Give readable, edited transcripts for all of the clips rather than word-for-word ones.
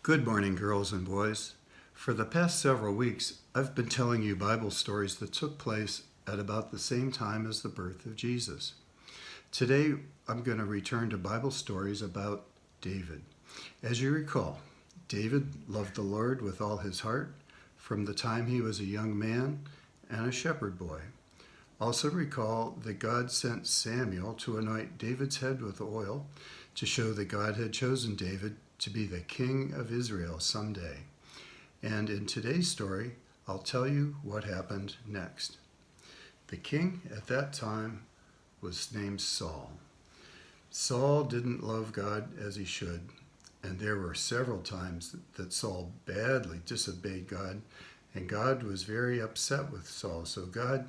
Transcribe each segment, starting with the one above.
Good morning, girls and boys. For the past several weeks, I've been telling you Bible stories that took place at about the same time as the birth of Jesus. Today, I'm going to return to Bible stories about David. As you recall, David loved the Lord with all his heart from the time he was a young man and a shepherd boy. Also recall that God sent Samuel to anoint David's head with oil to show that God had chosen David to be the king of Israel someday. And in today's story, I'll tell you what happened next. The king at that time was named Saul. Saul didn't love God as he should, and there were several times that Saul badly disobeyed God, and God was very upset with Saul. So God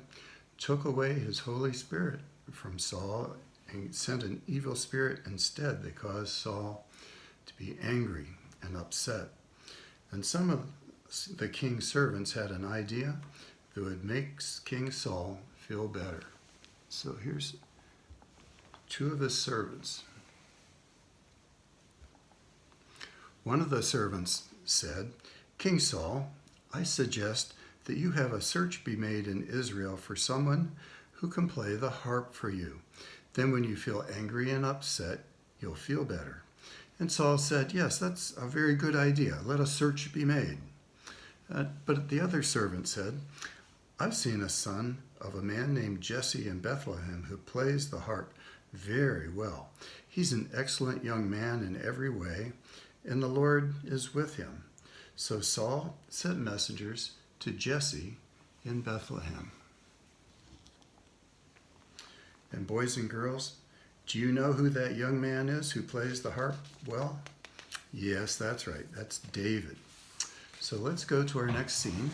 took away his Holy Spirit from Saul and sent an evil spirit instead that caused Saul to be angry and upset. And some of the king's servants had an idea that would make King Saul feel better. So here's two of his servants. One of the servants said, "King Saul, I suggest that you have a search be made in Israel for someone who can play the harp for you. Then when you feel angry and upset, you'll feel better." And Saul said, "Yes, that's a very good idea. Let a search be made." But the other servant said, "I've seen a son of a man named Jesse in Bethlehem who plays the harp very well. He's an excellent young man in every way, and the Lord is with him." So Saul sent messengers to Jesse in Bethlehem. And boys and girls, do you know who that young man is who plays the harp well? Yes, that's right. That's David. So let's go to our next scene.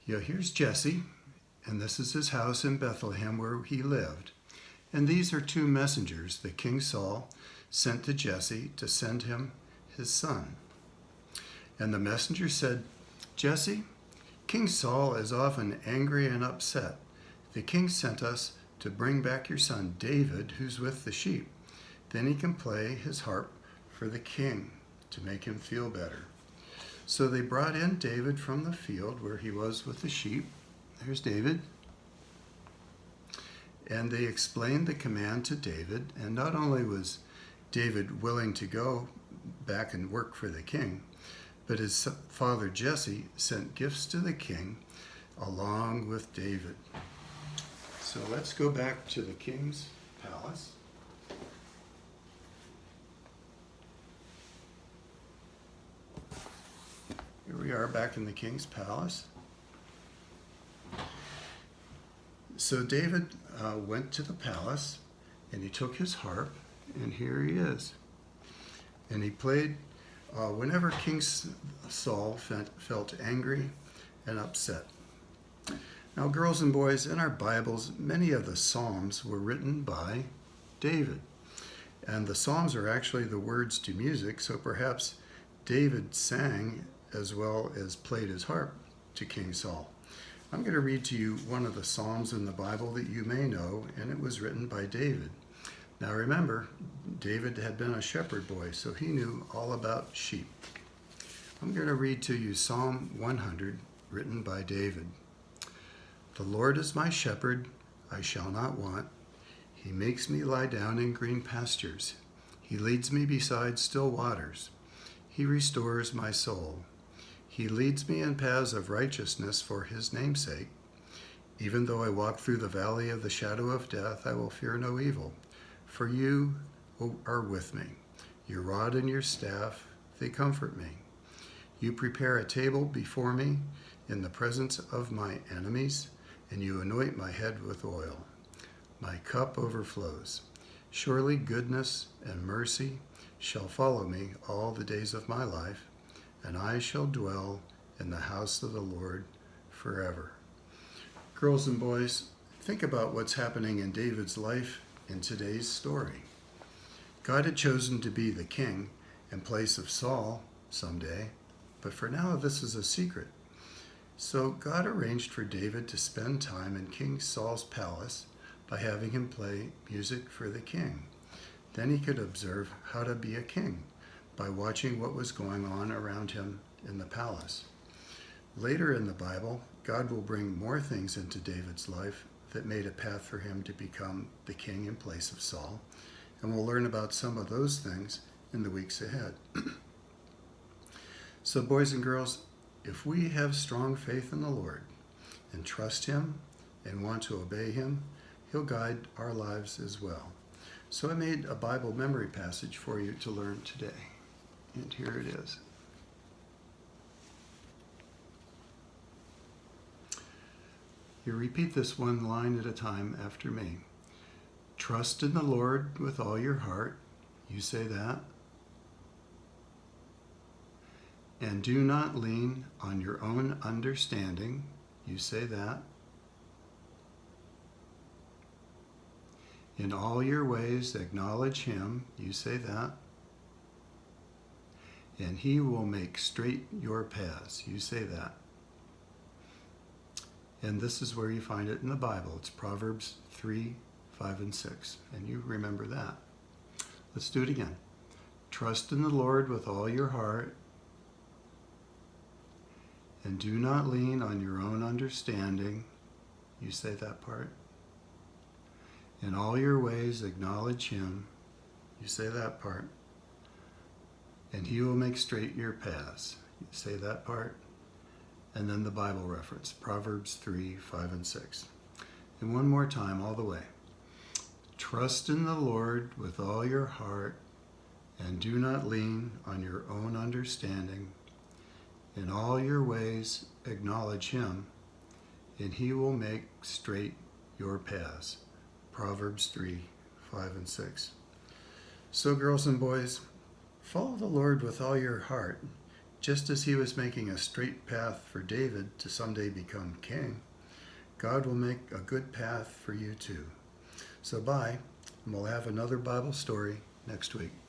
Yeah, here's Jesse, and this is his house in Bethlehem where he lived. And these are two messengers that King Saul sent to Jesse to send him his son. And the messenger said, "Jesse, King Saul is often angry and upset. The king sent us to bring back your son David, who's with the sheep. Then he can play his harp for the king to make him feel better." So they brought in David from the field where he was with the sheep. There's David. And they explained the command to David, and not only was David willing to go back and work for the king, but his father Jesse sent gifts to the king along with David. So let's go back to the king's palace. Here we are back in the king's palace. So David went to the palace and he took his harp, and here he is. And he played whenever King Saul felt angry and upset. Now, girls and boys, in our Bibles, many of the Psalms were written by David. And the Psalms are actually the words to music, so perhaps David sang as well as played his harp to King Saul. I'm going to read to you one of the Psalms in the Bible that you may know, and it was written by David. Now remember, David had been a shepherd boy, so he knew all about sheep. I'm going to read to you Psalm 100, written by David. "The Lord is my shepherd, I shall not want. He makes me lie down in green pastures. He leads me beside still waters. He restores my soul. He leads me in paths of righteousness for his name's sake. Even though I walk through the valley of the shadow of death, I will fear no evil, for you are with me. Your rod and your staff, they comfort me. You prepare a table before me in the presence of my enemies, and you anoint my head with oil. My cup overflows. Surely goodness and mercy shall follow me all the days of my life, and I shall dwell in the house of the Lord forever." Girls and boys, think about what's happening in David's life in today's story. God had chosen to be the king in place of Saul someday, but for now this is a secret. So God arranged for David to spend time in King Saul's palace by having him play music for the king. Then he could observe how to be a king by watching what was going on around him in the palace. Later in the Bible, God will bring more things into David's life that made a path for him to become the king in place of Saul, and we'll learn about some of those things in the weeks ahead. So boys and girls, if we have strong faith in the Lord and trust Him and want to obey Him, He'll guide our lives as well. So I made a Bible memory passage for you to learn today, and here it is. You repeat this one line at a time after me. Trust in the Lord with all your heart. You say that. And do not lean on your own understanding. You say that. In all your ways acknowledge Him. You say that. And He will make straight your paths. You say that. And this is where you find it in the Bible. It's Proverbs 3, 5, and 6. And you remember that. Let's do it again. Trust in the Lord with all your heart. And do not lean on your own understanding. You say that part. In all your ways acknowledge Him. You say that part. And He will make straight your paths. You say that part. And then the Bible reference, Proverbs 3, 5, and 6. And one more time, all the way. Trust in the Lord with all your heart, and do not lean on your own understanding. In all your ways acknowledge Him, and He will make straight your paths. Proverbs 3, 5, and 6. So girls and boys, follow the Lord with all your heart, just as He was making a straight path for David to someday become king. God will make a good path for you too. So bye, and we'll have another Bible story next week.